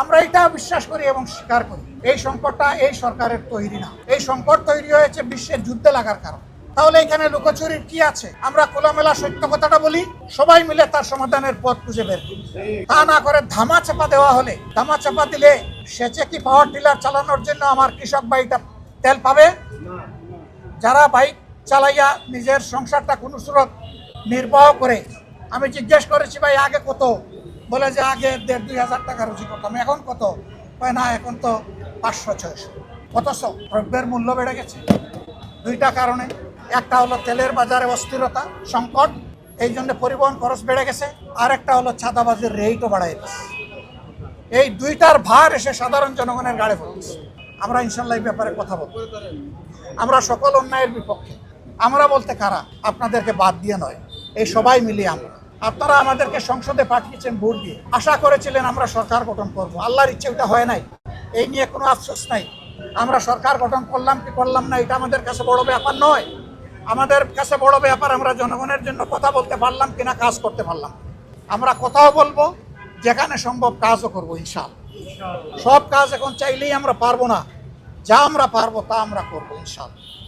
আমরা এটা বিশ্বাস করি এবং স্বীকার করি এই সংকটটা এই সরকারের তৈরি না। এই সংকট তৈরি হয়েছে বিশ্বের যুদ্ধে লাগার কারণে। তাহলে এখানে লুকোচুরির কি আছে? আমরা খোলামেলা সত্য কথাটা বলি, সবাই মিলে তার সমাধানের পথ খুঁজে বের করি। তা না করে ধামা চাপা দেওয়া হলে, ধামা চাপা দিলে সেচে কি পাওয়ার টিলার চালানোর জন্য আমার কৃষক ভাইটা তেল পাবে? যারা বাইক চালাইয়া নিজের সংসারটা কোনো সুরত নির্বাহ করে, আমি জিজ্ঞেস করেছি ভাই আগে কত, বলে যে আগে 1,500-2,000 টাকা রুজি করতাম, এখন কত? না এখন তো 500-600। অথচ দ্রব্যের মূল্য বেড়ে গেছে দুইটা কারণে। একটা হলো তেলের বাজারে অস্থিরতা সংকট, এই জন্য পরিবহন খরচ বেড়ে গেছে। আর একটা হলো চাঁদাবাজির রেটও বাড়াই গেছে। এই দুইটার ভার এসে সাধারণ জনগণের গাড়ে পড়ছে। আমরা ইনশাল্লাহ এই ব্যাপারে কথা বলবো। আমরা সকল অন্যায়ের বিপক্ষে। আমরা বলতে কারা? আপনাদেরকে বাদ দিয়ে নয়, এই সবাই মিলিয়ে আমরা। আপনারা আমাদেরকে সংসদে পাঠিয়েছেন ভোট দিয়ে, আশা করেছিলেন আমরা সরকার গঠন করব। আল্লাহর ইচ্ছে ওটা হয় নাই, এই নিয়ে কোনো আফসোস নাই। আমরা সরকার গঠন করলাম কি করলাম না এটা আমাদের কাছে বড় ব্যাপার নয়। আমাদের কাছে বড় ব্যাপার আমরা জনগণের জন্য কথা বলতে পারলাম কিনা, কাজ করতে পারলাম। আমরা কথাও বলবো, যেখানে সম্ভব কাজও করবো ইনশাআল্লাহ। সব কাজ এখন চাইলেই আমরা পারবো না, যা আমরা পারবো তা আমরা করবো ইনশাআল্লাহ।